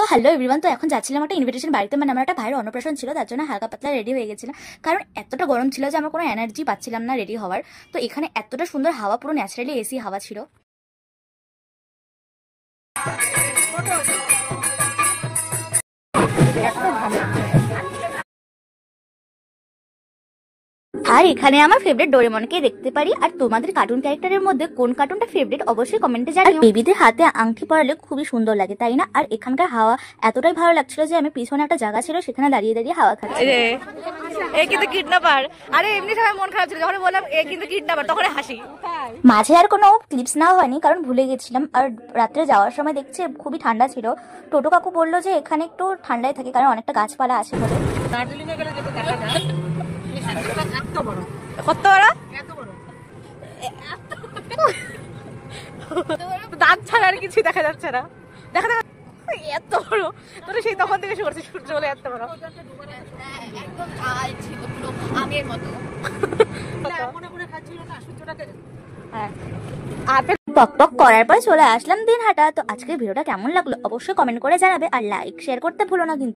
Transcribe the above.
So hello everyone, তো এখন যাচ্ছিলাম একটা ইনভিটেশন বাড়িতে, মানে আমার একটা ভাইয়ের অন্নপ্রাশন ছিল, তার জন্য হালকা পাতলা রেডি হয়ে গেছিলাম। কারণ এতটা গরম ছিল যে আমার কোনো এনার্জি পাচ্ছিলাম না রেডি হওয়ার। তো এখানে এতটা সুন্দর হাওয়া, পুরো ন্যাচারালি এসি হাওয়া ছিল। আর এখানে আমার ফেভারিট ডোরেমনকে দেখতে পারি। আর তোমাদের কার্টুন ক্যারেক্টারের মধ্যে কোন কার্টুনটা ফেভারিট অবশ্যই কমেন্টে জানিও। বেবিদের হাতে আংটি পরালে খুবই সুন্দর লাগে, তাই না? আর এখানকার হাওয়া এতটাই ভালো লাগছিল যে আমি পিছনে একটা জায়গা ছিল, সেখানে দাঁড়িয়ে দাঁড়িয়ে হাওয়া খাচ্ছি। এ কিন্তু কিডন্যাপার। আরে এমনি সময় মন খারাপ ছিল, যখন বললাম এ কিন্তু কিডন্যাপার তখন হাসি। মাঝে আর কোনো ক্লিপস নেওয়া হয়নি, কারণ ভুলে গেছিলাম। আর রাত্রে যাওয়ার সময় দেখছি খুবই ঠান্ডা ছিল। টোটো কাকু বললো যে এখানে একটু ঠান্ডায় থাকে, কারণ অনেকটা গাছপালা আছে বলে। কত বড়? দাঁত ছাড়া আর কিছু দেখা যাচ্ছে না। দেখা দেখা এত বড়, তোর সেই তখন থেকে শুরু করছে সূর্য বলে এত বড়। পক পক করার পর চলে আসলাম দিনহাটা। তো আজকের ভিডিওটা কেমন লাগলো অবশ্যই কমেন্ট করে জানাবে, আর লাইক শেয়ার করতে ভুলো না কিন্তু।